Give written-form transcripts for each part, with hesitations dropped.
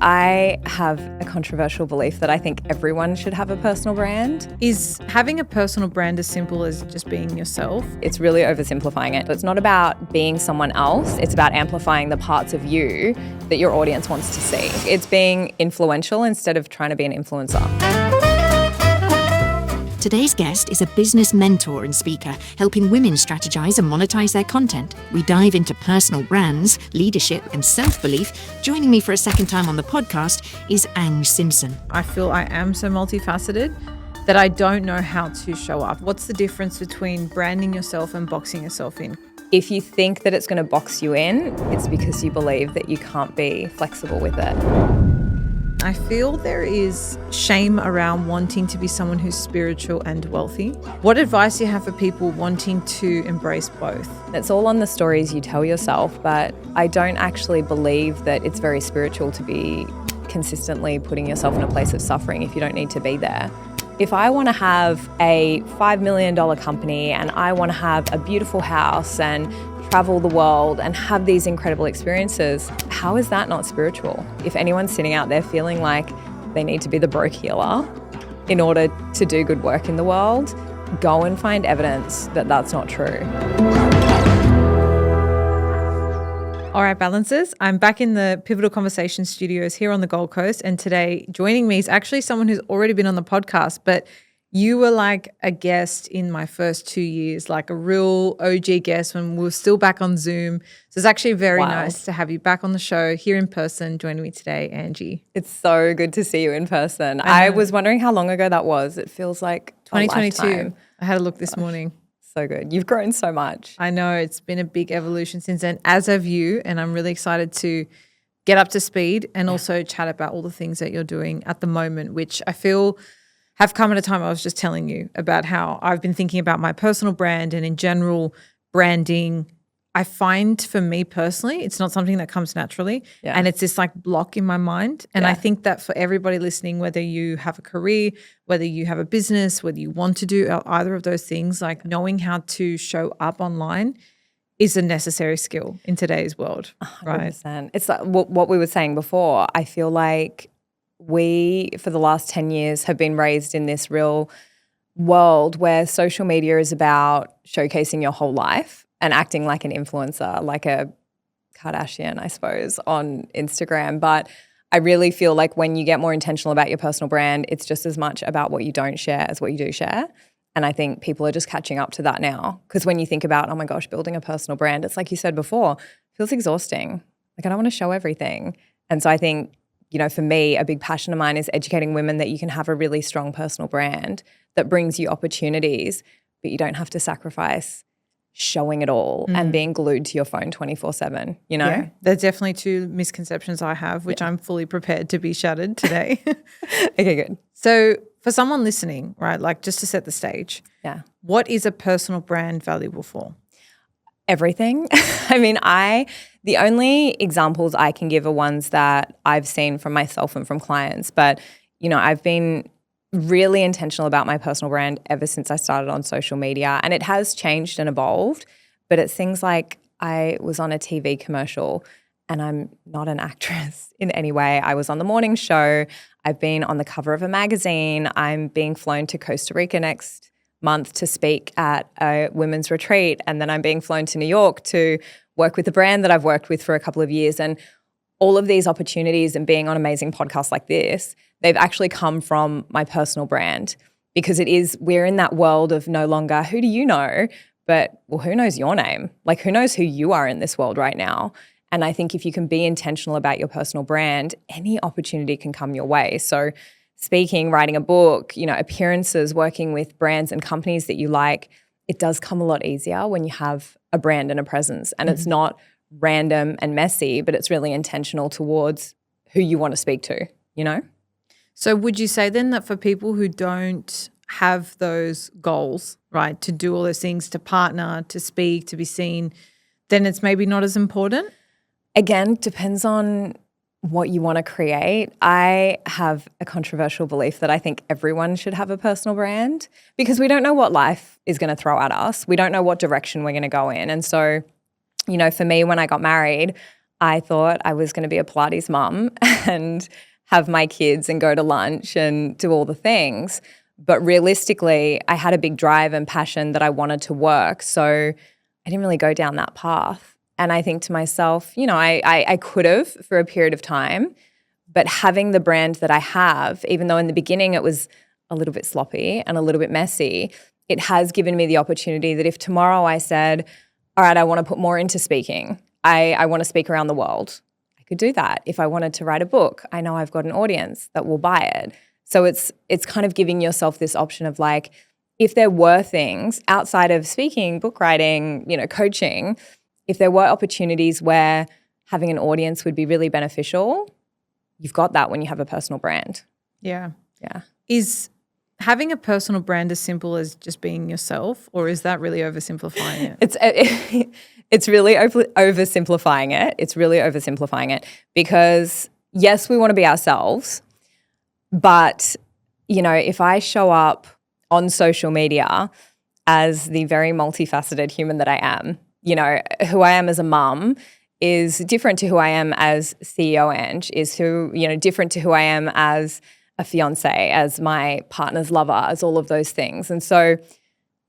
I have a controversial belief that I think everyone should have a personal brand. Is having a personal brand as simple as just being yourself? It's really oversimplifying it. It's not about being someone else. It's about amplifying the parts of you that your audience wants to see. It's being influential instead of trying to be an influencer. Today's guest is a business mentor and speaker, helping women strategize and monetize their content. We dive into personal brands, leadership, and self-belief. Joining me for a second time on the podcast is Ange Simson. I feel I am so multifaceted that I don't know how to show up. What's the difference between branding yourself and boxing yourself in? If you think that it's going to box you in, it's because you believe that you can't be flexible with it. I feel there is shame around wanting to be someone who's spiritual and wealthy. What advice do you have for people wanting to embrace both? It's all on the stories you tell yourself, but I don't actually believe that it's very spiritual to be consistently putting yourself in a place of suffering if you don't need to be there. If I want to have a $5 million company and I want to have a beautiful house and travel the world and have these incredible experiences, how is that not spiritual? If anyone's sitting out there feeling like they need to be the broke healer in order to do good work in the world, go and find evidence that that's not true. All right, balancers, I'm back in the Pivotal Conversation studios here on the Gold Coast, and today joining me is actually someone who's already been on the podcast, but you were like a guest in my first 2 years, like a real OG guest when we were still back on Zoom. So it's actually very nice to have you back on the show here in person. Joining me today, Angie. It's so good to see you in person. I was wondering how long ago that was. It feels like 2022. I had a look this morning. So good. You've grown so much. I know, it's been a big evolution since then, as have you, and I'm really excited to get up to speed and also chat about all the things that you're doing at the moment, which I feel have come at a time. I was just telling you about how I've been thinking about my personal brand and in general branding. I find for me personally, it's not something that comes naturally and it's this like block in my mind. And I think that for everybody listening, whether you have a career, whether you have a business, whether you want to do either of those things, like knowing how to show up online is a necessary skill in today's world. 100%. Right? It's like what we were saying before. I feel like we, for the last 10 years, have been raised in this real world where social media is about showcasing your whole life and acting like an influencer, like a Kardashian, I suppose, on Instagram. But I really feel like when you get more intentional about your personal brand, it's just as much about what you don't share as what you do share. And I think people are just catching up to that now. Because when you think about, oh my gosh, building a personal brand, it's like you said before, it feels exhausting. Like I don't want to show everything. And so I think, you know, for me, a big passion of mine is educating women that you can have a really strong personal brand that brings you opportunities, but you don't have to sacrifice showing it all and being glued to your phone 24/7, you know? Yeah, there's definitely two misconceptions I have, which I'm fully prepared to be shattered today. Okay, good. So for someone listening, right, like just to set the stage, what is a personal brand valuable for? Everything. I mean, the only examples I can give are ones that I've seen from myself and from clients. But, you know, I've been really intentional about my personal brand ever since I started on social media. And it has changed and evolved. But it's things like I was on a TV commercial and I'm not an actress in any way. I was on the morning show. I've been on the cover of a magazine. I'm being flown to Costa Rica next month to speak at a women's retreat, and then I'm being flown to New York to work with a brand that I've worked with for a couple of years. And all of these opportunities and being on amazing podcasts like this, they've actually come from my personal brand, because we're in that world of no longer who do you know, but well, who knows your name? Like who knows who you are in this world right now? And I think if you can be intentional about your personal brand, any opportunity can come your way. So speaking, writing a book, you know, appearances, working with brands and companies that you like, it does come a lot easier when you have a brand and a presence. And it's not random and messy, but it's really intentional towards who you want to speak to, you know? So would you say then that for people who don't have those goals, right, to do all those things, to partner, to speak, to be seen, then it's maybe not as important? Again, depends on what you want to create. I have a controversial belief that I think everyone should have a personal brand, because we don't know what life is going to throw at us. We don't know what direction we're going to go in. And so, you know, for me, when I got married, I thought I was going to be a Pilates mum and have my kids and go to lunch and do all the things. But realistically, I had a big drive and passion that I wanted to work. So I didn't really go down that path. And I think to myself, I could have for a period of time, but having the brand that I have, even though in the beginning it was a little bit sloppy and a little bit messy, it has given me the opportunity that if tomorrow I said, all right, I want to put more into speaking, I want to speak around the world, I could do that. If I wanted to write a book, I know I've got an audience that will buy it. So it's kind of giving yourself this option of like, if there were things outside of speaking, book writing, coaching, if there were opportunities where having an audience would be really beneficial, you've got that when you have a personal brand. Yeah. Yeah. Is having a personal brand as simple as just being yourself, or is that really oversimplifying it? It's really oversimplifying it. It's really oversimplifying it because, yes, we want to be ourselves, but, if I show up on social media as the very multifaceted human that I am, who I am as a mum is different to who I am as CEO Ange, is different to who I am as a fiance, as my partner's lover, as all of those things. And so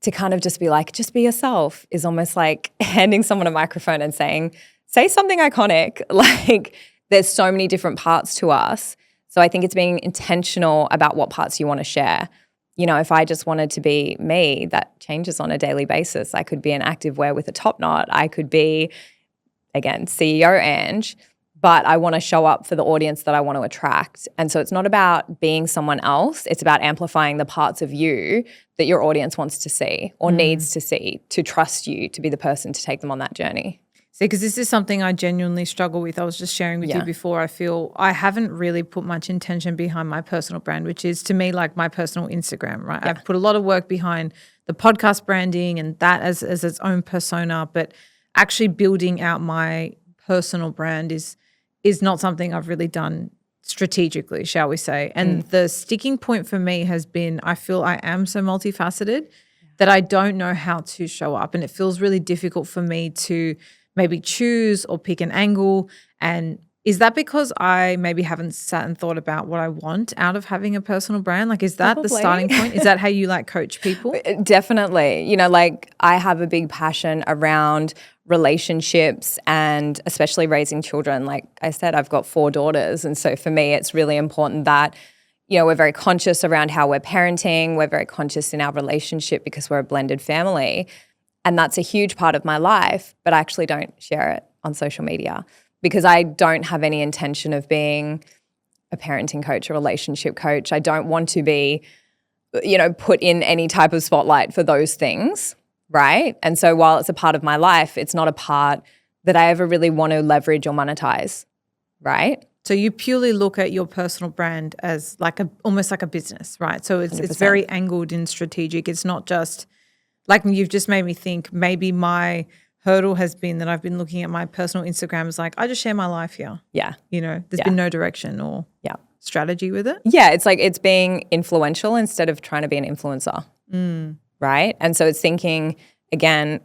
to kind of just be like, just be yourself is almost like handing someone a microphone and saying, say something iconic. Like there's so many different parts to us. So I think it's being intentional about what parts you want to share. If I just wanted to be me, that changes on a daily basis. I could be an activewear with a top knot. I could be, again, CEO Ange. But I want to show up for the audience that I want to attract. And so it's not about being someone else. It's about amplifying the parts of you that your audience wants to see or needs to see to trust you to be the person to take them on that journey. See, because this is something I genuinely struggle with. I was just sharing with you before. I feel I haven't really put much intention behind my personal brand, which is to me like my personal Instagram, right? Yeah. I've put a lot of work behind the podcast branding and that as its own persona, but actually building out my personal brand is not something I've really done strategically, shall we say. And the sticking point for me has been I feel I am so multifaceted that I don't know how to show up. And it feels really difficult for me to maybe choose or pick an angle. And is that because I maybe haven't sat and thought about what I want out of having a personal brand? Like, is that the starting point? Is that how you coach people? Definitely. I have a big passion around relationships and especially raising children. Like I said, I've got 4 daughters. And so for me, it's really important that, we're very conscious around how we're parenting. We're very conscious in our relationship because we're a blended family. And that's a huge part of my life, but I actually don't share it on social media because I don't have any intention of being a parenting coach or relationship coach. I don't want to be, put in any type of spotlight for those things, right? And so while it's a part of my life, it's not a part that I ever really want to leverage or monetize, right? So you purely look at your personal brand as almost like a business, right? So it's 100%. very angled and strategic. It's not just like you've just made me think maybe my hurdle has been that I've been looking at my personal Instagram as like, I just share my life here. Yeah. There's been no direction or strategy with it. Yeah, it's like it's being influential instead of trying to be an influencer, right? And so it's thinking, again,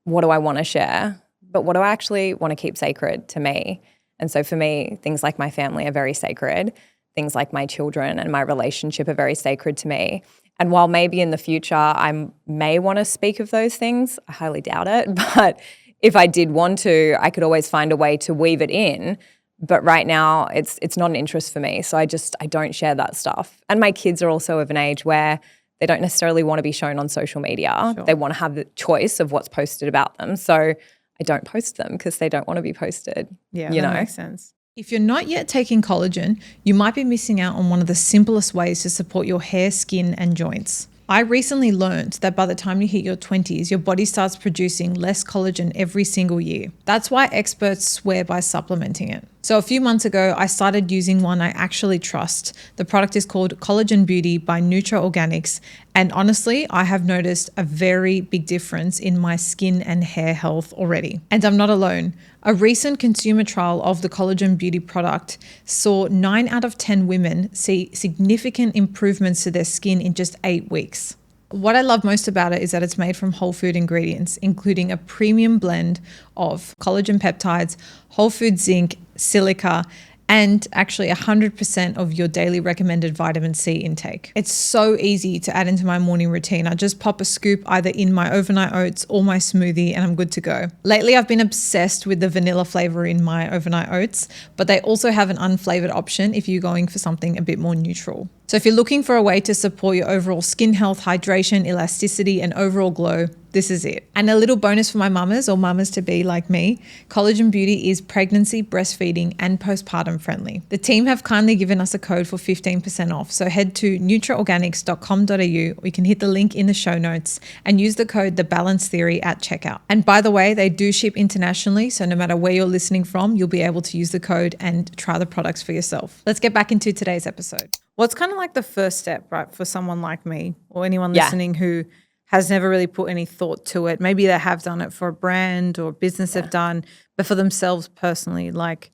what do I want to share? But what do I actually want to keep sacred to me? And so for me, things like my family are very sacred. Things like my children and my relationship are very sacred to me. And while maybe in the future I may want to speak of those things, I highly doubt it. But if I did want to, I could always find a way to weave it in. But right now it's not an interest for me. So I don't share that stuff. And my kids are also of an age where they don't necessarily want to be shown on social media. Sure. They want to have the choice of what's posted about them. So I don't post them because they don't want to be posted. Yeah, that makes sense. If you're not yet taking collagen, you might be missing out on one of the simplest ways to support your hair, skin, and joints. I recently learned that by the time you hit your 20s, your body starts producing less collagen every single year. That's why experts swear by supplementing it. So a few months ago, I started using one I actually trust. The product is called Collagen Beauty by Nutra Organics. And honestly, I have noticed a very big difference in my skin and hair health already. And I'm not alone. A recent consumer trial of the Collagen Beauty product saw 9 out of 10 women see significant improvements to their skin in just 8 weeks. What I love most about it is that it's made from whole food ingredients, including a premium blend of collagen peptides, whole food zinc, silica, and actually 100% of your daily recommended vitamin C intake. It's so easy to add into my morning routine. I just pop a scoop either in my overnight oats or my smoothie and I'm good to go. Lately, I've been obsessed with the vanilla flavor in my overnight oats, but they also have an unflavored option if you're going for something a bit more neutral. So if you're looking for a way to support your overall skin health, hydration, elasticity, and overall glow, this is it. And a little bonus for my mamas or mamas to be like me, Collagen Beauty is pregnancy, breastfeeding, and postpartum friendly. The team have kindly given us a code for 15% off. So head to nutraorganics.com.au, or you can hit the link in the show notes and use the code The Balance Theory at checkout. And by the way, they do ship internationally. So no matter where you're listening from, you'll be able to use the code and try the products for yourself. Let's get back into today's episode. What's kind of like the first step, right, for someone like me or anyone listening who has never really put any thought to it? Maybe they have done it for a brand or business they've done, but for themselves personally, like,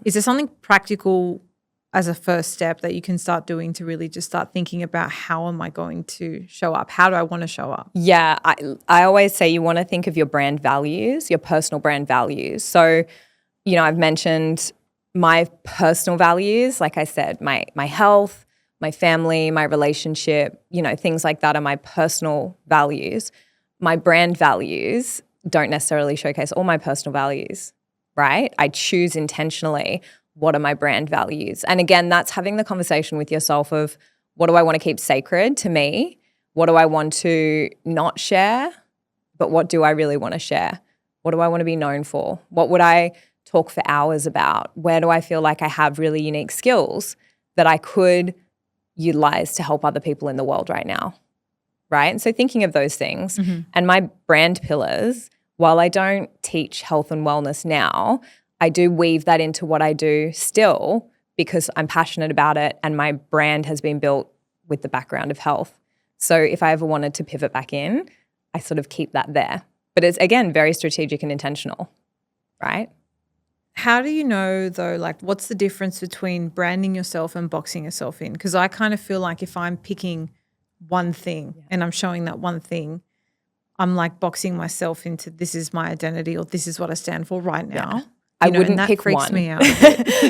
is there something practical as a first step that you can start doing to really just start thinking about how am I going to show up? How do I want to show up? Yeah, I always say you want to think of your brand values, your personal brand values. So, I've mentioned my personal values, like I said, my health, my family, my relationship, things like that are my personal values. My brand values don't necessarily showcase all my personal values, right? I choose intentionally what are my brand values. And again, that's having the conversation with yourself of what do I want to keep sacred to me? What do I want to not share? But what do I really want to share? What do I want to be known for? What would I talk for hours about? Where do I feel like I have really unique skills that I could utilize to help other people in the world right now, right? And so thinking of those things and my brand pillars, while I don't teach health and wellness now, I do weave that into what I do still because I'm passionate about it and my brand has been built with the background of health. So if I ever wanted to pivot back in, I sort of keep that there. But it's, again, very strategic and intentional, right? How do you know, though, like what's the difference between branding yourself and boxing yourself in? Because I kind of feel like if I'm picking one thing and I'm showing that one thing, I'm like boxing myself into this is my identity or this is what I stand for right now. Yeah. I wouldn't pick freaks one. Me out.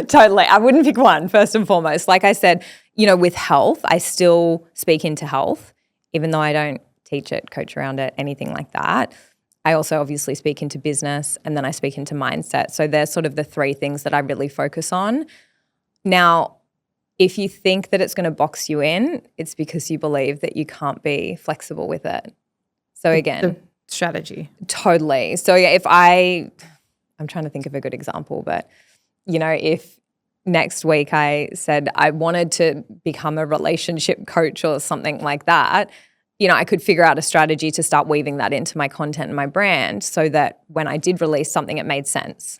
Totally. I wouldn't pick one, first and foremost. Like I said, with health, I still speak into health, even though I don't teach it, coach around it, anything like that. I also obviously speak into business and then I speak into mindset. So they're sort of the three things that I really focus on. Now, if you think that it's going to box you in, it's because you believe that you can't be flexible with it. So again, the strategy. Totally. So yeah, I'm trying to think of a good example, but if next week I said I wanted to become a relationship coach or something like that, I could figure out a strategy to start weaving that into my content and my brand so that when I did release something, it made sense,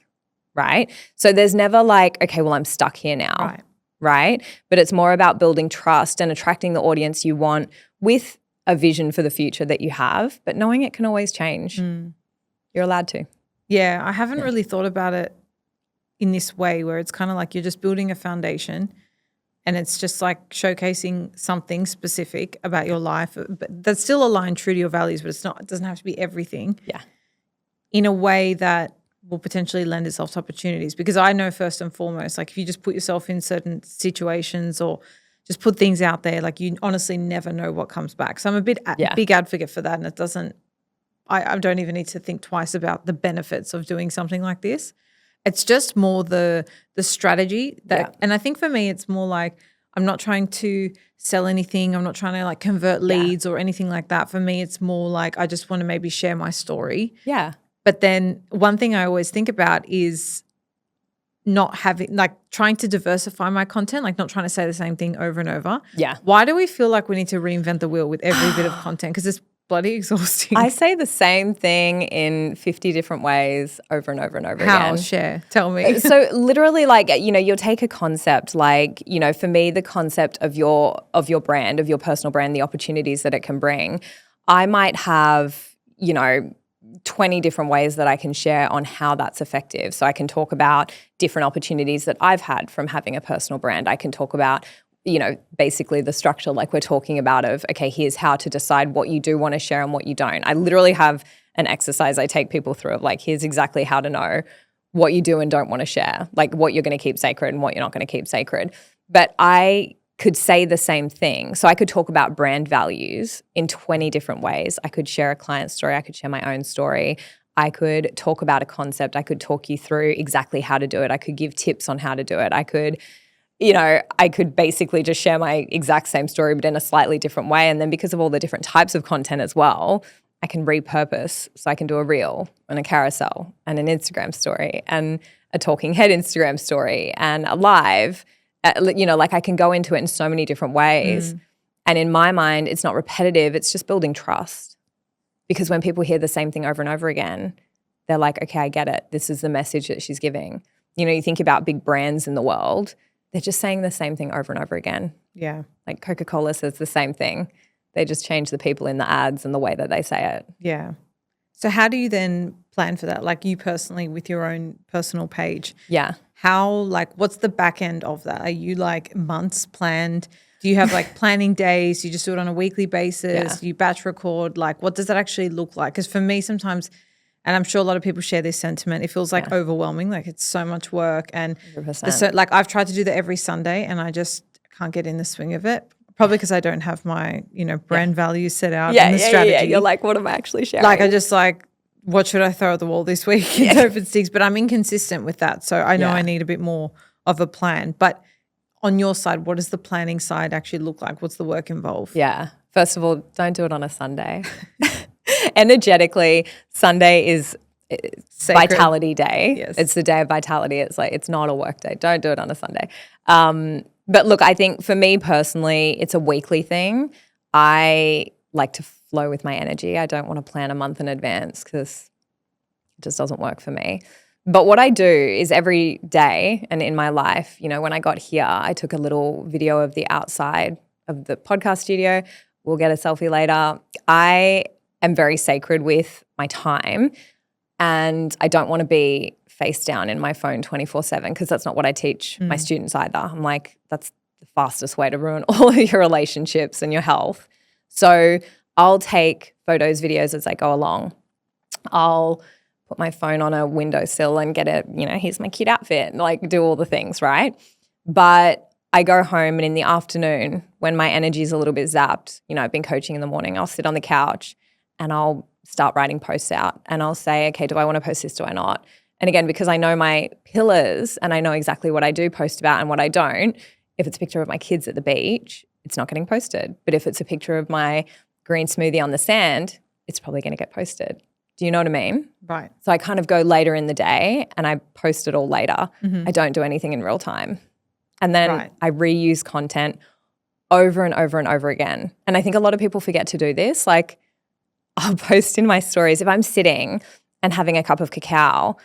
right? So there's never like, okay, well, I'm stuck here now, right? But it's more about building trust and attracting the audience you want with a vision for the future that you have, but knowing it can always change. You're allowed to. Yeah, I haven't really thought about it in this way where it's kind of like you're just building a foundation and it's just like showcasing something specific about your life, but that's still aligned true to your values, but it doesn't have to be everything. Yeah. In a way that will potentially lend itself to opportunities. Because I know first and foremost, like if you just put yourself in certain situations or just put things out there, like you honestly never know what comes back. So I'm a big advocate for that, and it doesn't, I don't even need to think twice about the benefits of doing something like this. It's just more the strategy that, and I think for me, it's more like I'm not trying to sell anything. I'm not trying to like convert leads or anything like that. For me, it's more like I just want to maybe share my story. Yeah. But then one thing I always think about is not having, like trying to diversify my content, like not trying to say the same thing over and over. Yeah. Why do we feel like we need to reinvent the wheel with every bit of content? Because it's bloody exhausting. I say the same thing in 50 different ways over and over and over How? again. Share. Tell me. So literally like, you'll take a concept like, for me, the concept of your brand, of your personal brand, the opportunities that it can bring. I might have, 20 different ways that I can share on how that's effective. So I can talk about different opportunities that I've had from having a personal brand. I can talk about basically the structure like we're talking about of, okay, here's how to decide what you do want to share and what you don't. I literally have an exercise I take people through of like, here's exactly how to know what you do and don't want to share, like what you're going to keep sacred and what you're not going to keep sacred. But I could say the same thing. So I could talk about brand values in 20 different ways. I could share a client story. I could share my own story. I could talk about a concept. I could talk you through exactly how to do it. I could give tips on how to do it. I could basically just share my exact same story but in a slightly different way. And then because of all the different types of content as well, I can repurpose. So I can do a reel and a carousel and an Instagram story and a talking head Instagram story and a live. Like I can go into it in so many different ways. And in my mind, it's not repetitive. It's just building trust. Because when people hear the same thing over and over again, they're like, okay, I get it. This is the message that she's giving. You think about big brands in the world, they're just saying the same thing over and over again. Yeah. Like Coca-Cola says the same thing. They just change the people in the ads and the way that they say it. Yeah. So how do you then plan for that? Like you personally with your own personal page? Yeah. What's the back end of that? Are you like months planned? Do you have like planning days? You just do it on a weekly basis? You batch record? Like what does that actually look like? Because for me sometimes, and I'm sure a lot of people share this sentiment, it feels like overwhelming, like it's so much work. And like I've tried to do that every Sunday and I just can't get in the swing of it. Probably because I don't have my, brand values set out in the strategy. Yeah, you're like, what am I actually sharing? Like I just like, what should I throw at the wall this week and hope it sticks? But I'm inconsistent with that. So I know I need a bit more of a plan. But on your side, what does the planning side actually look like? What's the work involved? Yeah. First of all, don't do it on a Sunday. Energetically, Sunday is Sacred. Vitality Day. Yes. It's the day of vitality. It's like, it's not a work day. Don't do it on a Sunday. But look, I think for me personally, it's a weekly thing. I like to flow with my energy. I don't want to plan a month in advance because it just doesn't work for me. But what I do is every day and in my life, when I got here, I took a little video of the outside of the podcast studio. We'll get a selfie later. I am very sacred with my time and I don't want to be face down in my phone 24/7 because that's not what I teach my students either. I'm like, that's the fastest way to ruin all of your relationships and your health. So I'll take photos, videos as I go along. I'll put my phone on a windowsill and get it, here's my cute outfit, like do all the things, right? But I go home and in the afternoon when my energy is a little bit zapped, I've been coaching in the morning, I'll sit on the couch and I'll start writing posts out and I'll say, okay, do I want to post this, do I not? And again, because I know my pillars and I know exactly what I do post about and what I don't, if it's a picture of my kids at the beach, it's not getting posted. But if it's a picture of my green smoothie on the sand, it's probably going to get posted. Do you know what I mean? Right. So I kind of go later in the day and I post it all later. I don't do anything in real time. And then I reuse content over and over and over again. And I think a lot of people forget to do this. Like I'll post in my stories, if I'm sitting and having a cup of cacao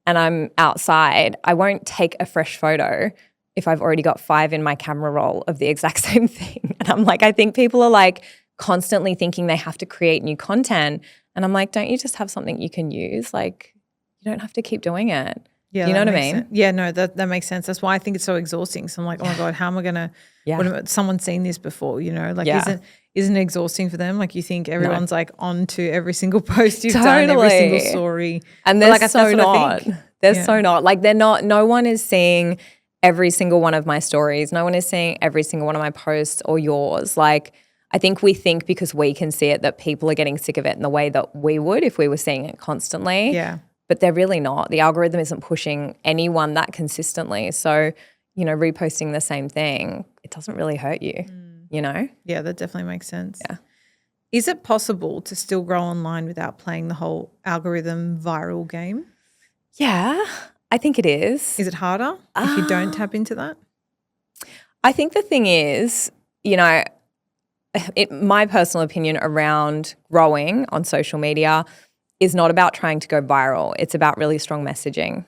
and I'm outside, I won't take a fresh photo if I've already got 5 in my camera roll of the exact same thing. And I'm like, I think people are like constantly thinking they have to create new content. And I'm like, don't you just have something you can use? Like you don't have to keep doing it. Yeah, you know what I mean? Sense. Yeah, no, that makes sense. That's why I think it's so exhausting. So I'm like, oh my God, how am I going to, someone's seen this before, like isn't it exhausting for them? Like you think everyone's like on to every single post you've done, every single story. And they're so not. They're so not. Like they're not, no one is seeing every single one of my stories. No one is seeing every single one of my posts or yours. Like I think we think because we can see it that people are getting sick of it in the way that we would if we were seeing it constantly. Yeah. But they're really not. The algorithm isn't pushing anyone that consistently. So, reposting the same thing, it doesn't really hurt you, Yeah, that definitely makes sense. Yeah. Is it possible to still grow online without playing the whole algorithm viral game? Yeah, I think it is. Is it harder if you don't tap into that? I think the thing is, my personal opinion around growing on social media is not about trying to go viral. It's about really strong messaging.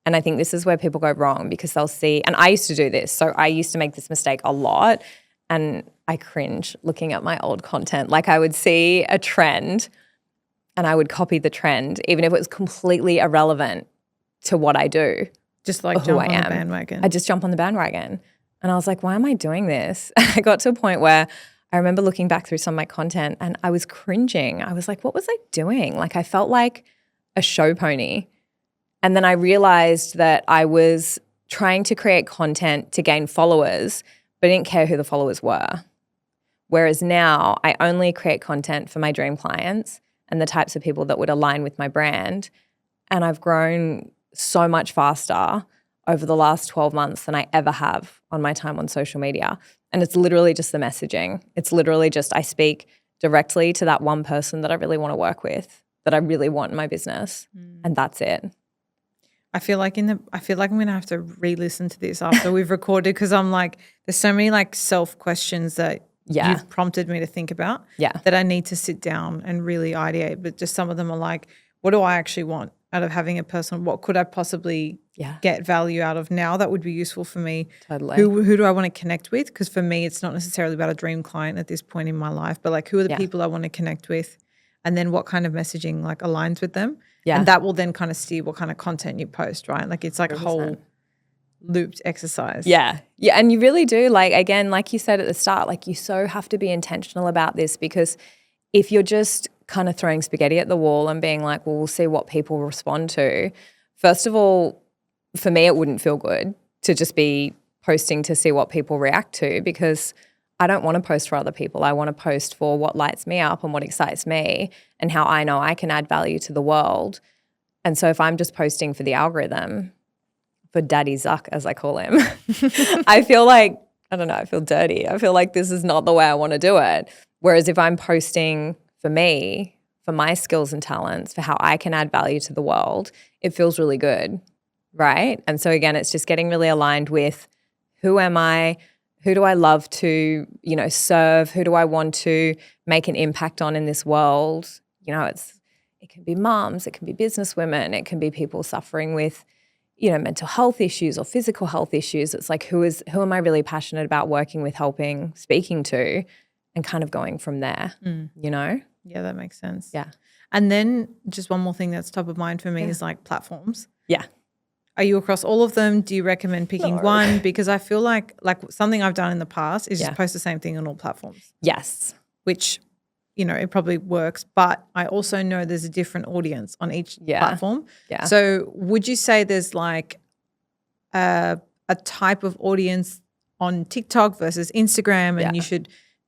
And I think this is where people go wrong because they'll see, and I used to do this. So I used to make this mistake a lot and I cringe looking at my old content. Like I would see a trend and I would copy the trend even if it was completely irrelevant to what I do. Just like jump on the bandwagon. I just jump on the bandwagon. And I was like, why am I doing this? I got to a point where I remember looking back through some of my content and I was cringing. I was like, what was I doing? Like I felt like a show pony. And then I realized that I was trying to create content to gain followers, but I didn't care who the followers were. Whereas now I only create content for my dream clients and the types of people that would align with my brand. And I've grown so much faster over the last 12 months than I ever have on my time on social media. And it's literally just the messaging. It's literally just I speak directly to that one person that I really want to work with, that I really want in my business. And that's it. I feel like I'm gonna have to re-listen to this after we've recorded, because I'm like, there's so many like self-questions that you've prompted me to think about that I need to sit down and really ideate. But just some of them are like, what do I actually want out of having a person? What could I possibly get value out of now that would be useful for me? Totally. Who do I want to connect with? Because for me, it's not necessarily about a dream client at this point in my life, but like who are the people I want to connect with? And then what kind of messaging like aligns with them? Yeah. And that will then kind of steer what kind of content you post, right? Like it's like 100%. A whole looped exercise. Yeah. Yeah. And you really do, like, again, like you said at the start, like you so have to be intentional about this, because if you're just kind of throwing spaghetti at the wall and being like, well, we'll see what people respond to, first of all, for me, it wouldn't feel good to just be posting to see what people react to, because I don't want to post for other people. I want to post for what lights me up and what excites me and how I know I can add value to the world. And so if I'm just posting for the algorithm, for Daddy Zuck, as I call him, I feel like, I don't know, I feel dirty. I feel like this is not the way I want to do it. Whereas if I'm posting for me, for my skills and talents, for how I can add value to the world, it feels really good, right? And so again, it's just getting really aligned with who am I? Who do I love to, serve? Who do I want to make an impact on in this world? It can be moms, it can be business women, it can be people suffering with, mental health issues or physical health issues. It's like, who am I really passionate about working with, helping, speaking to, and kind of going from there, Yeah, that makes sense. Yeah. And then just one more thing that's top of mind for me is like platforms. Yeah. Are you across all of them? Do you recommend picking one? Because I feel like something I've done in the past is just post the same thing on all platforms. Yes. Which, it probably works. But I also know there's a different audience on each platform. Yeah. So would you say there's like a type of audience on TikTok versus Instagram, and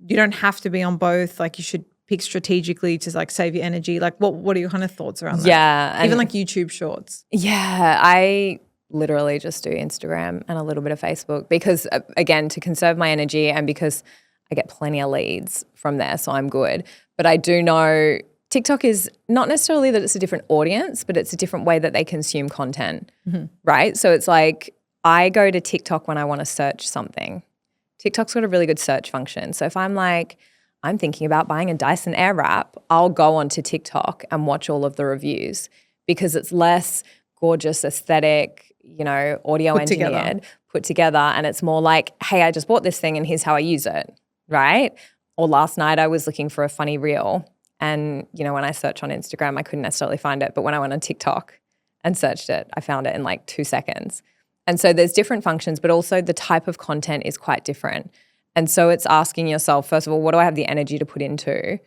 you don't have to be on both? Like you should pick strategically to like save your energy. Like what are your kind of thoughts around that? Yeah. Even like YouTube shorts. Yeah. I literally just do Instagram and a little bit of Facebook because, again, to conserve my energy and because I get plenty of leads from there, so I'm good. But I do know TikTok is not necessarily that it's a different audience, but it's a different way that they consume content, right? So it's like I go to TikTok when I want to search something. TikTok's got a really good search function. So if I'm like, I'm thinking about buying a Dyson Airwrap, I'll go onto TikTok and watch all of the reviews because it's less gorgeous, aesthetic, audio engineered, put together, and it's more like, hey, I just bought this thing and here's how I use it, right? Or last night I was looking for a funny reel and, when I search on Instagram, I couldn't necessarily find it, but when I went on TikTok and searched it, I found it in like 2 seconds. And so there's different functions, but also the type of content is quite different. And so it's asking yourself, first of all, what do I have the energy to put into?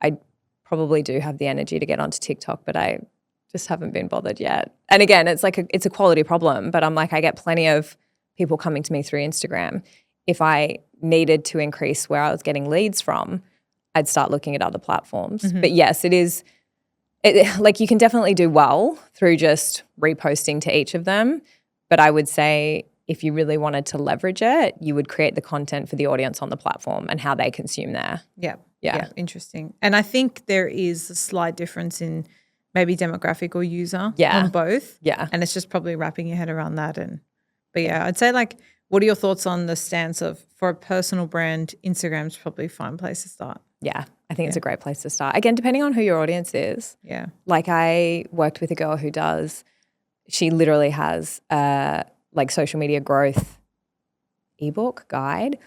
I probably do have the energy to get onto TikTok, but I just haven't been bothered yet. And again, it's like it's a quality problem, but I'm like, I get plenty of people coming to me through Instagram. If I needed to increase where I was getting leads from, I'd start looking at other platforms. But yes, like you can definitely do well through just reposting to each of them. But I would say if you really wanted to leverage it, you would create the content for the audience on the platform and how they consume there. Yeah. Interesting. And I think there is a slight difference in maybe demographic or user on both. Yeah. And it's just probably wrapping your head around that. But I'd say like, what are your thoughts on the stance of, for a personal brand, Instagram's probably a fine place to start? Yeah, I think it's a great place to start. Again, depending on who your audience is. Yeah. Like I worked with a girl who she literally has like social media growth ebook guide,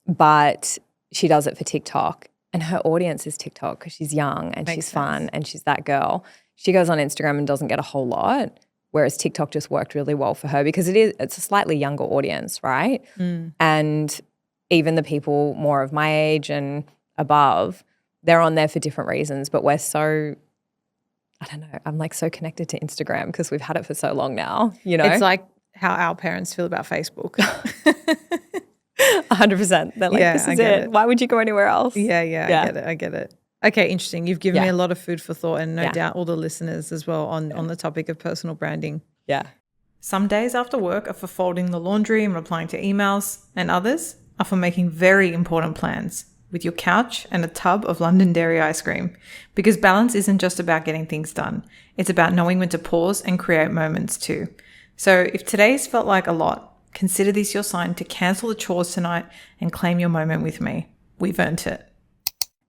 but she does it for TikTok and her audience is TikTok because she's young and she's fun and she's that girl. She goes on Instagram and doesn't get a whole lot, whereas TikTok just worked really well for her because it's a slightly younger audience, right? And even the people more of my age and above, they're on there for different reasons, but we're so, I don't know, I'm like so connected to Instagram because we've had it for so long now, you know? It's like how our parents feel about Facebook. 100%. They're like, this is it. Why would you go anywhere else? Yeah. I get it. Okay, interesting. You've given me a lot of food for thought, and no doubt all the listeners as well on the topic of personal branding. Yeah. Some days after work are for folding the laundry and replying to emails, and others are for making very important plans with your couch and a tub of London Dairy ice cream. Because balance isn't just about getting things done. It's about knowing when to pause and create moments too. So if today's felt like a lot, consider this your sign to cancel the chores tonight and claim your moment with me. We've earned it.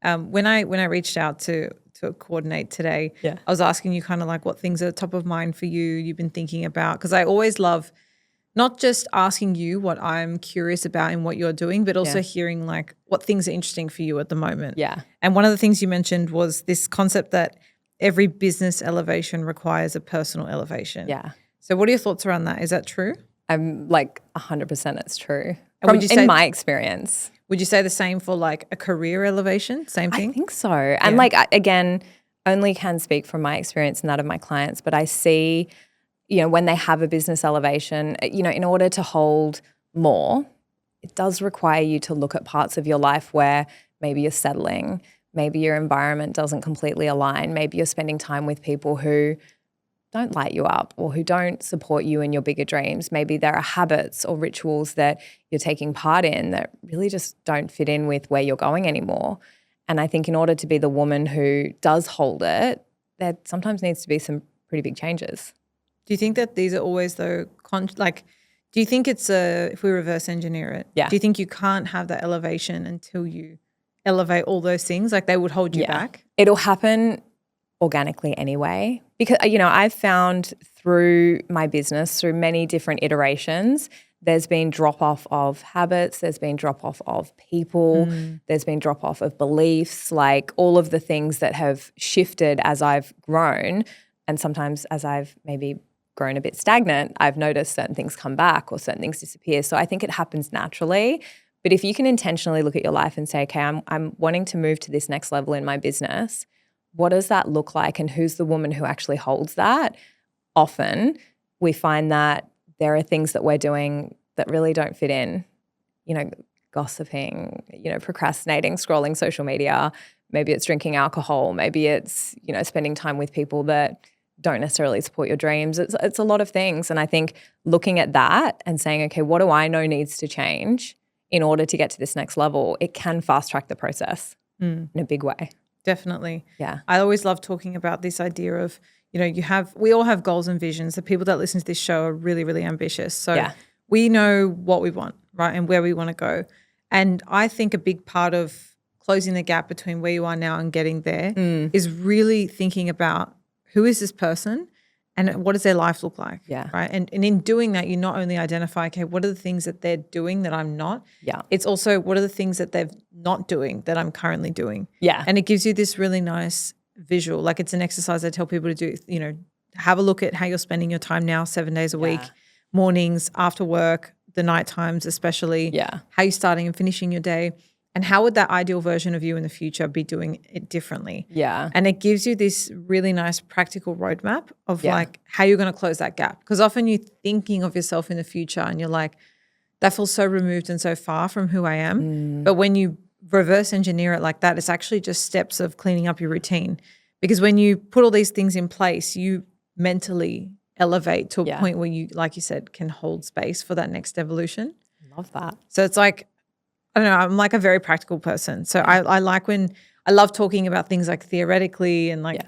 When I reached out to coordinate today, I was asking you kind of like what things are top of mind for you, you've been thinking about, because I always love not just asking you what I'm curious about in what you're doing, but also hearing like what things are interesting for you at the moment. Yeah. And one of the things you mentioned was this concept that every business elevation requires a personal elevation. Yeah. So what are your thoughts around that? Is that true? I'm like 100% it's true. In my experience. Would you say the same for like a career elevation? Same thing? I think so. And like, again, only can speak from my experience and that of my clients, but I see, you know, when they have a business elevation, you know, in order to hold more, it does require you to look at parts of your life where maybe you're settling, maybe your environment doesn't completely align, maybe you're spending time with people who don't light you up or who don't support you in your bigger dreams. Maybe there are habits or rituals that you're taking part in that really just don't fit in with where you're going anymore. And I think in order to be the woman who does hold it, there sometimes needs to be some pretty big changes. Do you think that these are always though, do you think it's if we reverse engineer it, do you think you can't have that elevation until you elevate all those things? Like they would hold you back? It'll happen organically anyway, because, you know, I've found through my business, through many different iterations, there's been drop off of habits, there's been drop off of people, there's been drop off of beliefs, like all of the things that have shifted as I've grown. And sometimes as I've maybe grown a bit stagnant, I've noticed certain things come back or certain things disappear. So I think it happens naturally. But if you can intentionally look at your life and say, okay, I'm wanting to move to this next level in my business, what does that look like and who's the woman who actually holds that? Often we find that there are things that we're doing that really don't fit in, you know, gossiping, you know, procrastinating, scrolling social media. Maybe it's drinking alcohol. Maybe it's, you know, spending time with people that don't necessarily support your dreams. It's a lot of things. And I think looking at that and saying, okay, what do I know needs to change in order to get to this next level? It can fast track the process in a big way. Definitely. Yeah. I always love talking about this idea of, you know, we all have goals and visions. The people that listen to this show are really, really ambitious. So we know what we want, right, and where we want to go. And I think a big part of closing the gap between where you are now and getting there is really thinking about who is this person and what does their life look like, right? And in doing that, you not only identify, okay, what are the things that they're doing that I'm not? Yeah. It's also what are the things that they're not doing that I'm currently doing? Yeah. And it gives you this really nice visual. Like it's an exercise I tell people to do, you know, have a look at how you're spending your time now, 7 days a week, mornings, after work, the night times especially, how you're starting and finishing your day. And how would that ideal version of you in the future be doing it differently? Yeah. And it gives you this really nice practical roadmap of like how you're going to close that gap. Because often you're thinking of yourself in the future and you're like, that feels so removed and so far from who I am. But when you reverse engineer it like that, it's actually just steps of cleaning up your routine. Because when you put all these things in place, you mentally elevate to a point where you, like you said, can hold space for that next evolution. Love that. So it's like, I don't know, I'm like a very practical person. So I like when I love talking about things like theoretically and like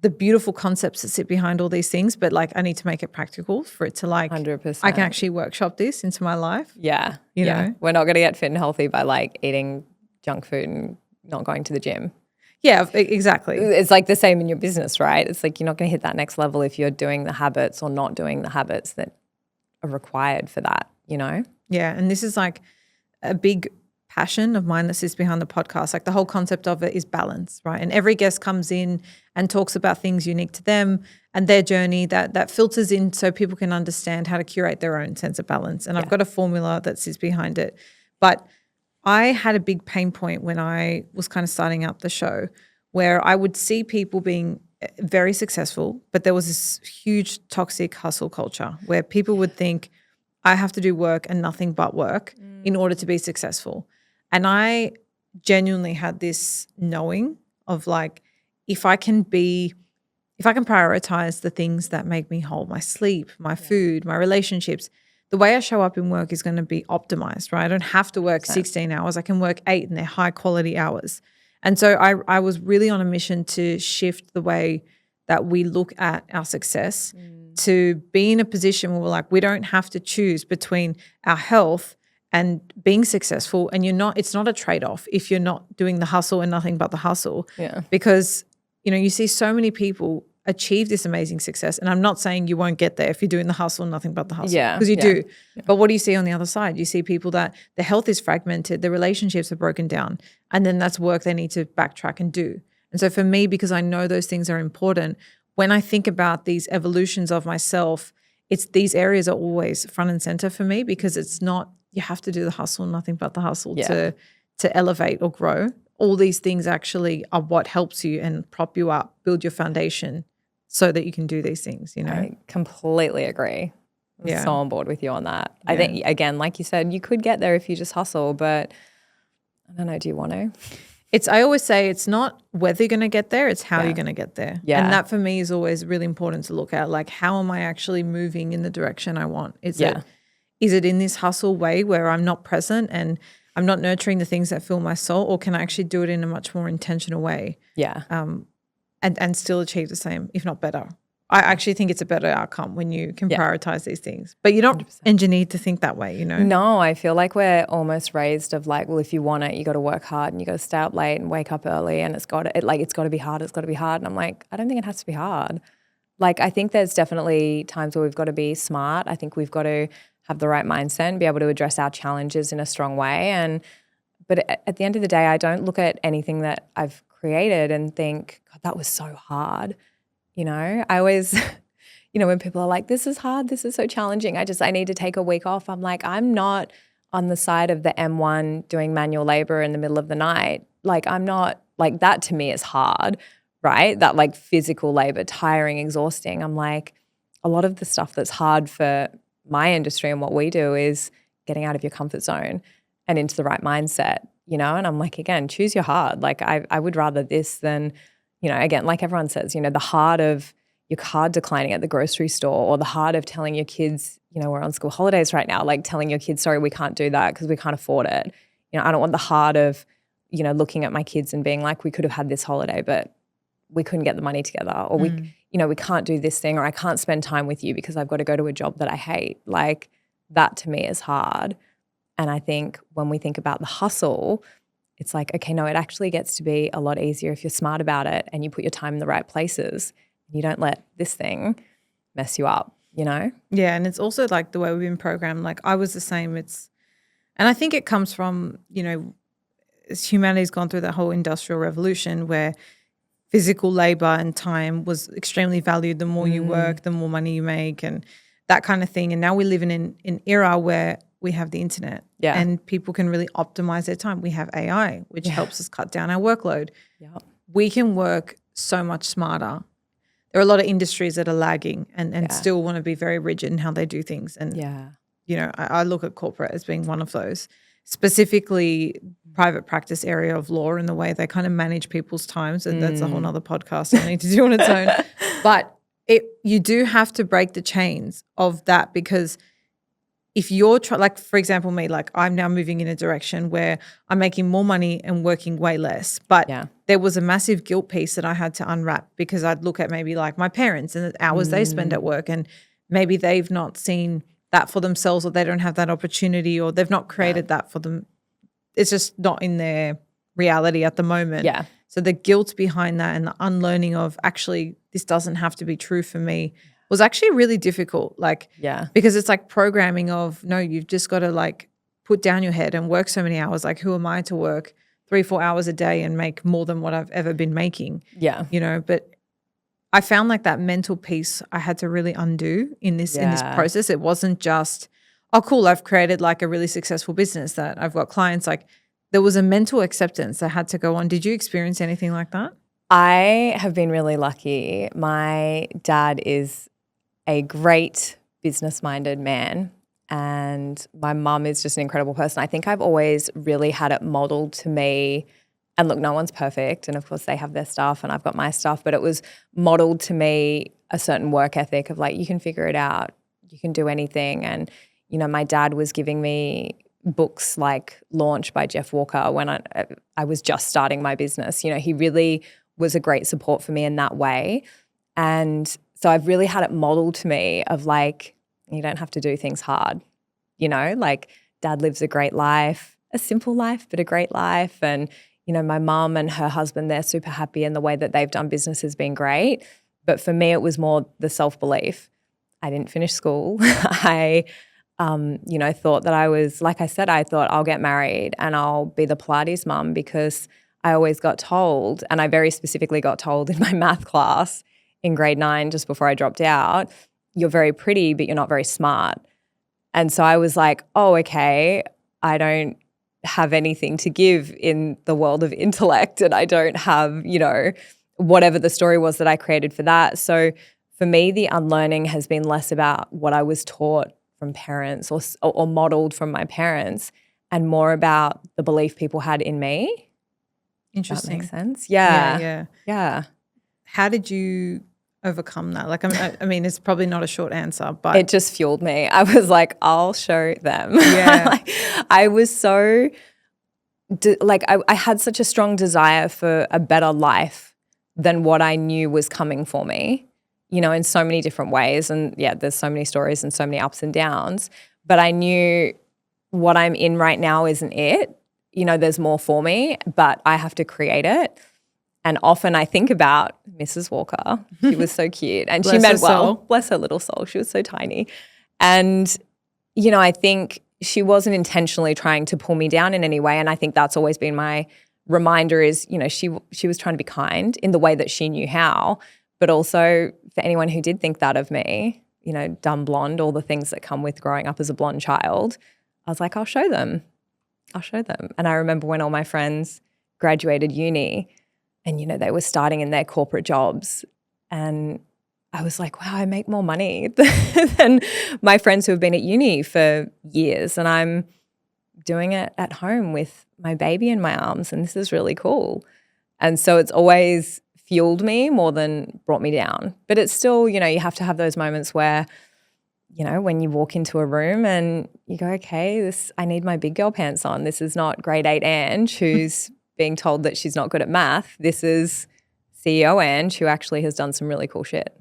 the beautiful concepts that sit behind all these things, but like I need to make it practical for it to like 100%. I can actually workshop this into my life. Yeah. You know? We're not going to get fit and healthy by like eating junk food and not going to the gym. Yeah, exactly. It's like the same in your business, right? It's like you're not going to hit that next level if you're doing the habits or not doing the habits that are required for that, you know? Yeah, and this is like a big passion of mine that sits behind the podcast. Like the whole concept of it is balance, right? And every guest comes in and talks about things unique to them and their journey that filters in so people can understand how to curate their own sense of balance. And I've got a formula that sits behind it. But I had a big pain point when I was kind of starting up the show where I would see people being very successful, but there was this huge toxic hustle culture where people would think, I have to do work and nothing but work in order to be successful. And I genuinely had this knowing of like, if I can prioritize the things that make me whole, my sleep, my food, my relationships, the way I show up in work is going to be optimized, right? I don't have to work 16 hours. I can work 8 and they're high quality hours. And so I was really on a mission to shift the way that we look at our success to be in a position where we're like, we don't have to choose between our health and being successful. And it's not a trade-off if you're not doing the hustle and nothing but the hustle. Yeah. Because, you see so many people achieve this amazing success. And I'm not saying you won't get there if you're doing the hustle and nothing but the hustle. Yeah. Because you do. Yeah. But what do you see on the other side? You see people that their health is fragmented, their relationships are broken down, and then that's work they need to backtrack and do. And so for me, because I know those things are important, when I think about these evolutions of myself, it's these areas are always front and center for me because it's not, you have to do the hustle, nothing but the hustle to elevate or grow. All these things actually are what helps you and prop you up, build your foundation so that you can do these things, I completely agree. I'm so on board with you on that. I think, again, like you said, you could get there if you just hustle, but I don't know, do you want to? I always say it's not whether you're going to get there, it's how you're going to get there. Yeah. And that for me is always really important to look at, like how am I actually moving in the direction I want? Is it in this hustle way where I'm not present and I'm not nurturing the things that fill my soul, or can I actually do it in a much more intentional way? Yeah. And still achieve the same, if not better. I actually think it's a better outcome when you can prioritize these things. But you're not engineered to think that way, No, I feel like we're almost raised of like, well, if you want it, you got to work hard and you got to stay up late and wake up early and it's got to be hard, it's got to be hard. And I'm like, I don't think it has to be hard. Like, I think there's definitely times where we've got to be smart. I think we've got to have the right mindset and be able to address our challenges in a strong way. But at the end of the day, I don't look at anything that I've created and think, God, that was so hard. I always, when people are like, this is hard, this is so challenging, I need to take a week off. I'm like, I'm not on the side of the M1 doing manual labor in the middle of the night. Like, I'm not, like, that to me is hard, right? That like physical labor, tiring, exhausting. I'm like, a lot of the stuff that's hard for my industry and what we do is getting out of your comfort zone and into the right mindset, and I'm like, again, choose your hard. Like, I would rather this than, again, like everyone says, the heart of your card declining at the grocery store, or the heart of telling your kids, we're on school holidays right now, like telling your kids, sorry, we can't do that because we can't afford it. I don't want the heart of, looking at my kids and being like, we could have had this holiday, but we couldn't get the money together, or we can't do this thing, or I can't spend time with you because I've got to go to a job that I hate. Like, that to me is hard. And I think when we think about the hustle, it's like, okay, no, it actually gets to be a lot easier if you're smart about it and you put your time in the right places. You don't let this thing mess you up, Yeah, and it's also like the way we've been programmed. Like, I was the same. And I think it comes from, humanity's gone through that whole industrial revolution where physical labor and time was extremely valued. The more you work, the more money you make and that kind of thing. And now we live in an era where we have the internet and people can really optimize their time. We have AI, which helps us cut down our workload. Yeah. We can work so much smarter. There are a lot of industries that are lagging and still want to be very rigid in how they do things. And, I look at corporate as being one of those, specifically private practice area of law and the way they kind of manage people's times. And that's a whole nother podcast I need to do on its own. But you do have to break the chains of that, because if you're like, for example, me, like I'm now moving in a direction where I'm making more money and working way less. But there was a massive guilt piece that I had to unwrap, because I'd look at maybe like my parents and the hours they spend at work, and maybe they've not seen that for themselves, or they don't have that opportunity, or they've not created that for them. It's just not in their reality at the moment. Yeah. So the guilt behind that and the unlearning of actually this doesn't have to be true for me was actually really difficult. Like, because it's like programming of, no, you've just got to like put down your head and work so many hours. Like, who am I to work 3-4 hours a day and make more than what I've ever been making? Yeah. You know, but I found like that mental piece I had to really undo in this process. It wasn't just, oh, cool, I've created like a really successful business that I've got clients. Like, there was a mental acceptance that had to go on. Did you experience anything like that? I have been really lucky. My dad is a great business-minded man, and my mum is just an incredible person. I think I've always really had it modeled to me. And look, no one's perfect, and of course they have their stuff and I've got my stuff, but it was modeled to me a certain work ethic of like, you can figure it out, you can do anything. And, you know, my dad was giving me books like Launch by Jeff Walker when I was just starting my business. You know, he really was a great support for me in that way. And so I've really had it modeled to me of like, you don't have to do things hard, you know, like dad lives a great life, a simple life, but a great life. And, you know, my mum and her husband, they're super happy, and the way that they've done business has been great. But for me, it was more the self-belief. I didn't finish school. I, you know, thought that I was, like I said, I thought I'll get married and I'll be the Pilates mum, because I always got told, and I very specifically got told in my math class in grade 9, just before I dropped out, you're very pretty, but you're not very smart. And so I was like, oh, okay, I don't have anything to give in the world of intellect, and I don't have, you know, whatever the story was that I created for that. So for me, the unlearning has been less about what I was taught from parents or modeled from my parents, and more about the belief people had in me. Interesting. That makes sense. Yeah. Yeah. How did you overcome that? Like, I mean, it's probably not a short answer, but it just fueled me. I was like, I'll show them. Yeah. Like, I was so, I had such a strong desire for a better life than what I knew was coming for me, you know, in so many different ways. And yeah, there's so many stories and so many ups and downs, but I knew what I'm in right now isn't it. You know, there's more for me, but I have to create it. And often I think about Mrs. Walker. She was so cute, and she meant well. Bless her little soul. She was so tiny. And, you know, I think she wasn't intentionally trying to pull me down in any way. And I think that's always been my reminder is, you know, she was trying to be kind in the way that she knew how, but also for anyone who did think that of me, you know, dumb blonde, all the things that come with growing up as a blonde child, I was like, I'll show them. And I remember when all my friends graduated uni, and, you know, they were starting in their corporate jobs, and I was like, wow, I make more money than my friends who have been at uni for years, and I'm doing it at home with my baby in my arms, and this is really cool. And so it's always fueled me more than brought me down. But it's still, you know, you have to have those moments where, you know, when you walk into a room and you go, okay, I need my big girl pants on. This is not grade 8 Ange who's being told that she's not good at math. This is CEO Ange who actually has done some really cool shit,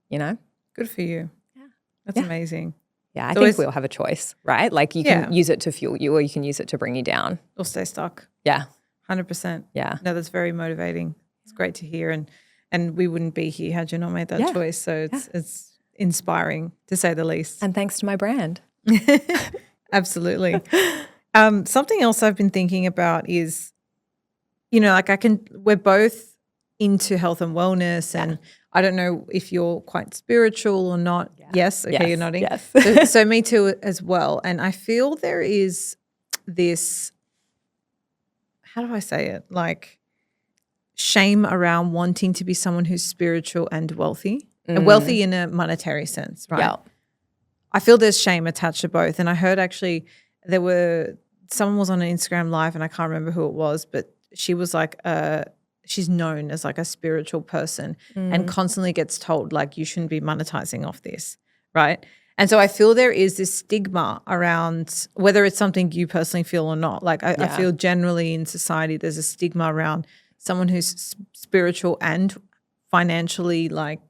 you know? Good for you. Yeah. That's amazing. Yeah, I think we all have a choice, right? Like you can use it to fuel you, or you can use it to bring you down. Or stay stuck. Yeah. 100%. Yeah. No, that's very motivating. It's great to hear. And we wouldn't be here had you not made that choice. So it's inspiring, to say the least. And thanks to my brand. Absolutely. Something else I've been thinking about is, you know, like we're both into health and wellness, and I don't know if you're quite spiritual or not. Yeah. Yes. Okay. Yes. You're nodding. Yes. So me too as well. And I feel there is this, how do I say it? Like shame around wanting to be someone who's spiritual and wealthy, and wealthy in a monetary sense, right? Yeah. I feel there's shame attached to both. And I heard actually someone was on an Instagram live, and I can't remember who it was, but she was like, she's known as like a spiritual person and constantly gets told like, you shouldn't be monetizing off this, right? And so I feel there is this stigma around, whether it's something you personally feel or not. Like I feel generally in society there's a stigma around someone who's spiritual and financially like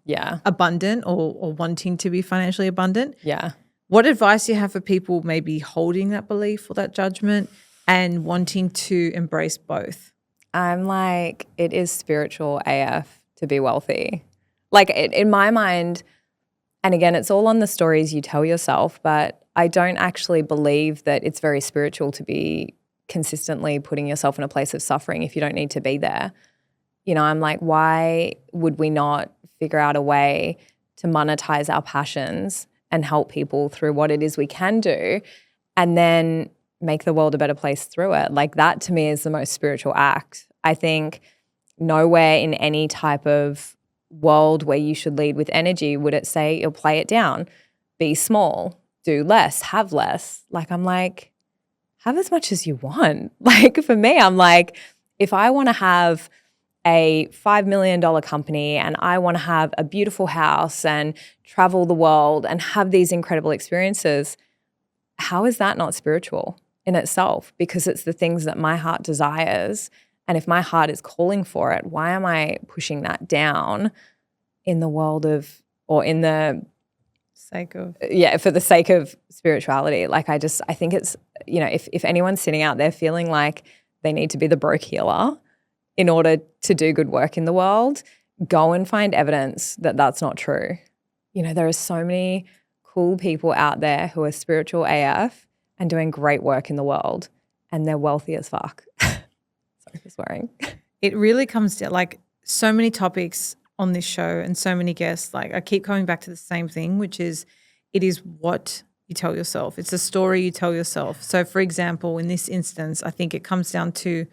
abundant or wanting to be financially abundant. Yeah. What advice do you have for people maybe holding that belief or that judgment and wanting to embrace both? I'm like, it is spiritual AF to be wealthy. Like in my mind, and again, it's all on the stories you tell yourself, but I don't actually believe that it's very spiritual to be consistently putting yourself in a place of suffering if you don't need to be there. You know, I'm like, why would we not figure out a way to monetize our passions and help people through what it is we can do and then make the world a better place through it? Like, that to me is the most spiritual act. I think nowhere in any type of world where you should lead with energy would it say you'll play it down, be small, do less, have less. Like, I'm like, have as much as you want. Like, for me, I'm like, if I want to have a $5 million company and I want to have a beautiful house and travel the world and have these incredible experiences, how is that not spiritual in itself? Because it's the things that my heart desires. And if my heart is calling for it, why am I pushing that down in the world of, or in the sake of, for the sake of spirituality? Like, I think it's, you know, if anyone's sitting out there feeling like they need to be the broke healer in order to do good work in the world, go and find evidence that that's not true. You know, there are so many cool people out there who are spiritual AF and doing great work in the world, and they're wealthy as fuck. Sorry for swearing. it really comes to like so many topics on this show and so many guests. Like, I keep coming back to the same thing, which is it is what you tell yourself. It's the story you tell yourself. So, for example, in this instance, I think it comes down to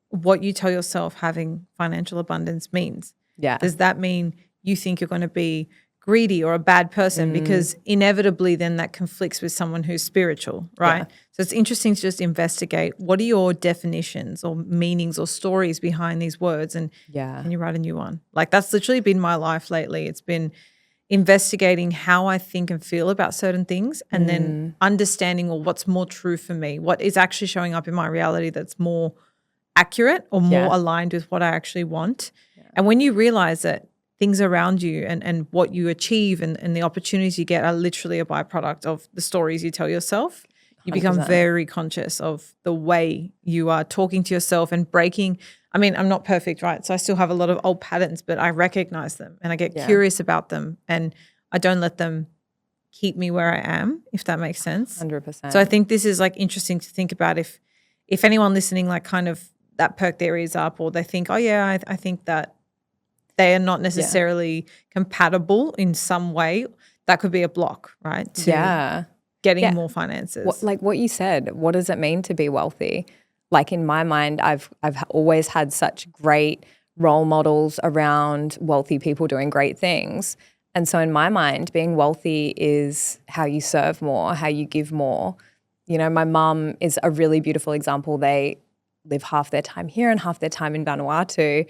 what you tell yourself having financial abundance means. Yeah. Does that mean you think you're going to be greedy or a bad person? Because inevitably then that conflicts with someone who's spiritual, right? Yeah. So it's interesting to just investigate what are your definitions or meanings or stories behind these words, and can you write a new one? Like, that's literally been my life lately. It's been investigating how I think and feel about certain things, and then understanding, well, what's more true for me? What is actually showing up in my reality that's more accurate or more aligned with what I actually want? And when you realize that things around you and what you achieve and the opportunities you get are literally a byproduct of the stories you tell yourself, you become 100%. very conscious of the way you are talking to yourself and breaking. I mean, I'm not perfect, right? So I still have a lot of old patterns, but I recognize them and I get curious about them, and I don't let them keep me where I am, if that makes sense. 100%. So I think this is like interesting to think about if anyone listening, like, kind of that perk their ears up, or they think, oh yeah, I think that they are not necessarily compatible in some way, that could be a block, right? To getting more finances. Like what you said, what does it mean to be wealthy? Like, in my mind, I've always had such great role models around wealthy people doing great things. And so in my mind, being wealthy is how you serve more, how you give more. You know, my mum is a really beautiful example. They live half their time here and half their time in Vanuatu.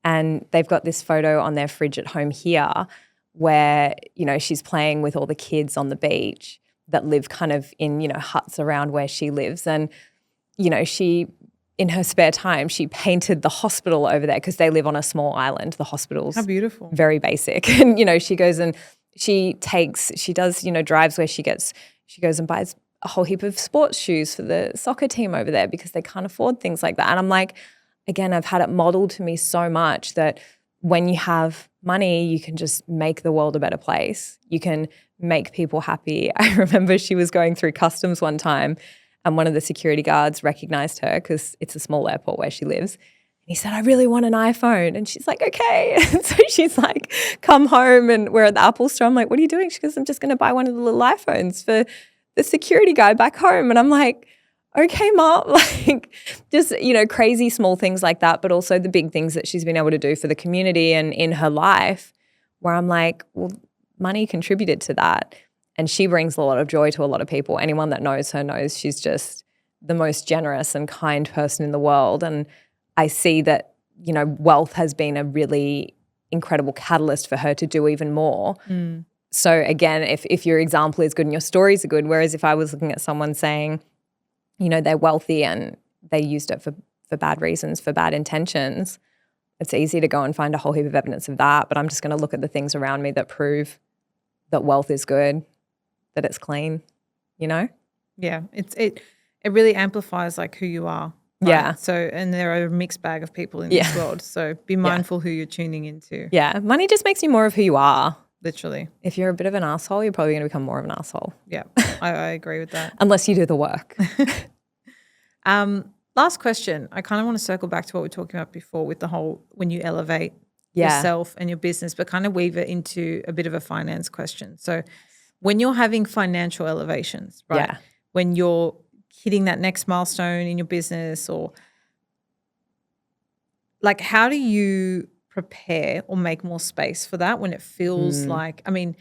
And they've got this photo on their fridge at home here where, you know, she's playing with all the kids on the beach that live kind of in, you know, huts around where she lives. And, you know, she, in her spare time, she painted the hospital over there because they live on a small island. The hospital's how beautiful, very basic. And, you know, she goes and she does, you know, drives where she goes and buys a whole heap of sports shoes for the soccer team over there because they can't afford things like that. And I'm like, again, I've had it modeled to me so much that when you have money, you can just make the world a better place. You can make people happy. I remember she was going through customs one time and one of the security guards recognized her because it's a small airport where she lives. And he said, I really want an iPhone. And she's like, okay. And so she's like, come home, and we're at the Apple store. I'm like, what are you doing? She goes, I'm just going to buy one of the little iPhones for the security guy back home. And I'm like, okay, Mom, like, just, you know, crazy small things like that, but also the big things that she's been able to do for the community and in her life, where I'm like, well, money contributed to that. And she brings a lot of joy to a lot of people. Anyone that knows her knows she's just the most generous and kind person in the world. And I see that, you know, wealth has been a really incredible catalyst for her to do even more. So again, if your example is good and your stories are good, whereas if I was looking at someone saying, you know, they're wealthy and they used it for bad reasons, for bad intentions, it's easy to go and find a whole heap of evidence of that. But I'm just going to look at the things around me that prove that wealth is good, that it's clean, you know? Yeah, it really amplifies like who you are. Right? Yeah. So, and there are a mixed bag of people in this world. So be mindful who you're tuning into. Yeah. Money just makes you more of who you are. Literally. If you're a bit of an asshole, you're probably going to become more of an asshole. Yeah, I agree with that. Unless you do the work. Last question. I kind of want to circle back to what we were talking about before with the whole when you elevate yourself and your business, but kind of weave it into a bit of a finance question. So when you're having financial elevations, right? Yeah. When you're hitting that next milestone in your business, or like, how do you prepare or make more space for that when it feels like, I mean,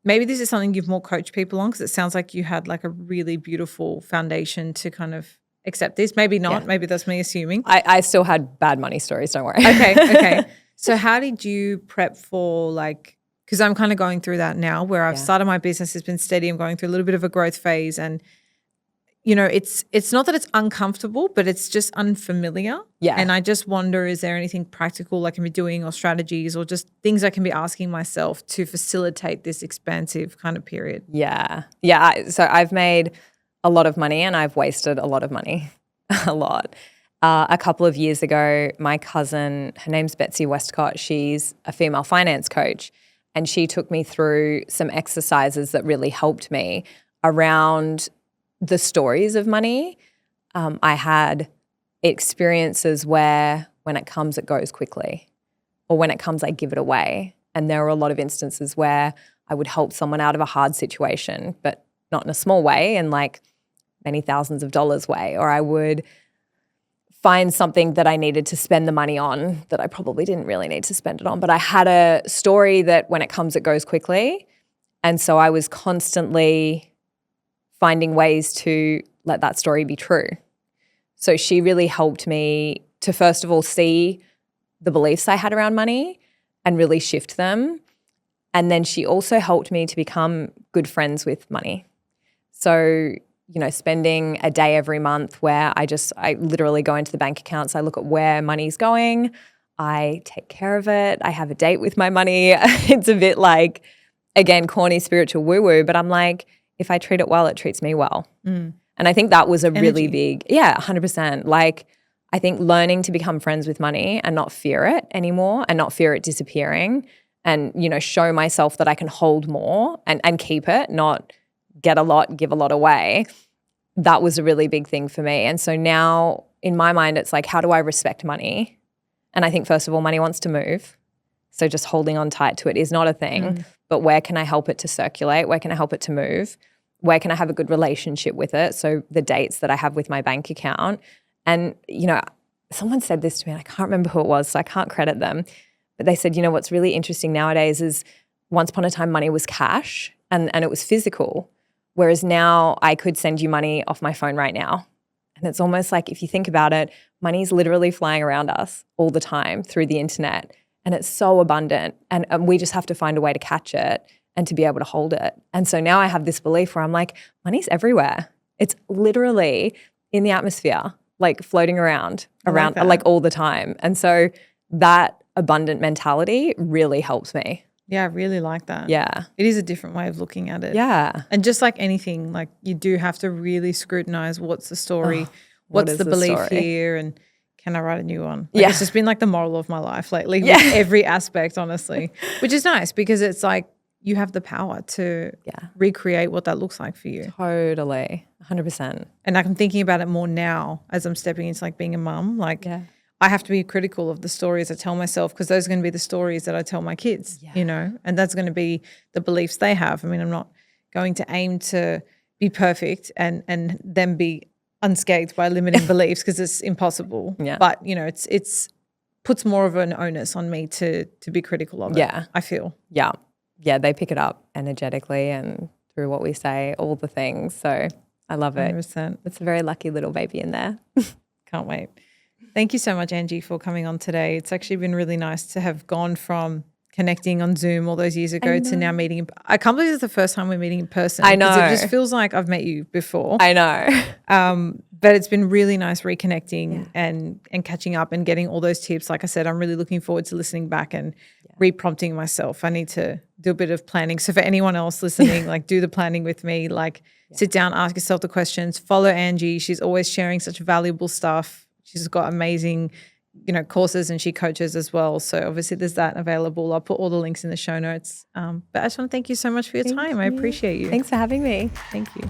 maybe this is something you've more coached people on, because it sounds like you had like a really beautiful foundation to kind of accept this. Maybe not. Yeah. Maybe that's me assuming. I still had bad money stories, don't worry. Okay. So how did you prep for, like, because I'm kind of going through that now where I've started my business, it's been steady. I'm going through a little bit of a growth phase, and you know, it's not that it's uncomfortable, but it's just unfamiliar. Yeah. And I just wonder, is there anything practical I can be doing, or strategies, or just things I can be asking myself to facilitate this expansive kind of period? Yeah. So I've made a lot of money and I've wasted a lot of money, a lot. A couple of years ago, my cousin, her name's Betsy Westcott, she's a female finance coach, and she took me through some exercises that really helped me around the stories of money. I had experiences where when it comes, it goes quickly, or when it comes, I give it away. And there were a lot of instances where I would help someone out of a hard situation, but not in a small way, in like many thousands of dollars way. Or I would find something that I needed to spend the money on that I probably didn't really need to spend it on. But I had a story that when it comes, it goes quickly. And so I was constantly finding ways to let that story be true. So she really helped me to, first of all, see the beliefs I had around money and really shift them. And then she also helped me to become good friends with money. So, you know, spending a day every month where I literally go into the bank accounts, I look at where money's going, I take care of it, I have a date with my money. It's a bit like, again, corny spiritual woo-woo, but I'm like, if I treat it well, it treats me well. And I think that was a really big, 100%. Like, I think learning to become friends with money and not fear it anymore, and not fear it disappearing, and, you know, show myself that I can hold more and keep it, not get a lot, give a lot away. That was a really big thing for me. And so now in my mind, it's like, how do I respect money? And I think, first of all, money wants to move. So just holding on tight to it is not a thing. But where can I help it to circulate? Where can I help it to move? Where can I have a good relationship with it? So the dates that I have with my bank account. And, you know, someone said this to me, and I can't remember who it was, so I can't credit them. But they said, you know, what's really interesting nowadays is once upon a time money was cash and it was physical, whereas now I could send you money off my phone right now. And it's almost like, if you think about it, money's literally flying around us all the time through the internet. And it's so abundant, and we just have to find a way to catch it and to be able to hold it. And so now I have this belief where I'm like, money's everywhere. It's literally in the atmosphere, like floating around like all the time. And so that abundant mentality really helps me. Yeah, I really like that. Yeah. It is a different way of looking at it. Yeah. And just like anything, like, you do have to really scrutinize what's the story, what's the belief story here, and can I write a new one? Like, Yeah. It's just been like the moral of my life lately with every aspect, honestly, which is nice because it's like you have the power to recreate what that looks like for you. Totally. 100%. And like, I'm thinking about it more now as I'm stepping into like being a mum. Like, I have to be critical of the stories I tell myself, because those are going to be the stories that I tell my kids, you know, and that's going to be the beliefs they have. I mean, I'm not going to aim to be perfect and then be unscathed by limiting beliefs, because it's impossible. Yeah. But, you know, it's puts more of an onus on me to be critical of it, I feel. Yeah. Yeah, they pick it up energetically and through what we say, all the things. So I love it. 100%. It's a very lucky little baby in there. Can't wait. Thank you so much, Angie, for coming on today. It's actually been really nice to have gone from connecting on Zoom all those years ago to now meeting. I can't believe it's the first time we're meeting in person. I know. It just feels like I've met you before. I know. But it's been really nice reconnecting and catching up and getting all those tips. Like I said, I'm really looking forward to listening back and reprompting myself. I need to do a bit of planning. So for anyone else listening, like, do the planning with me. Like, sit down, ask yourself the questions, follow Angie. She's always sharing such valuable stuff. She's got amazing courses and she coaches as well. So obviously there's that available. I'll put all the links in the show notes. But I just want to thank you so much for your time. I appreciate you. Thanks for having me. Thank you.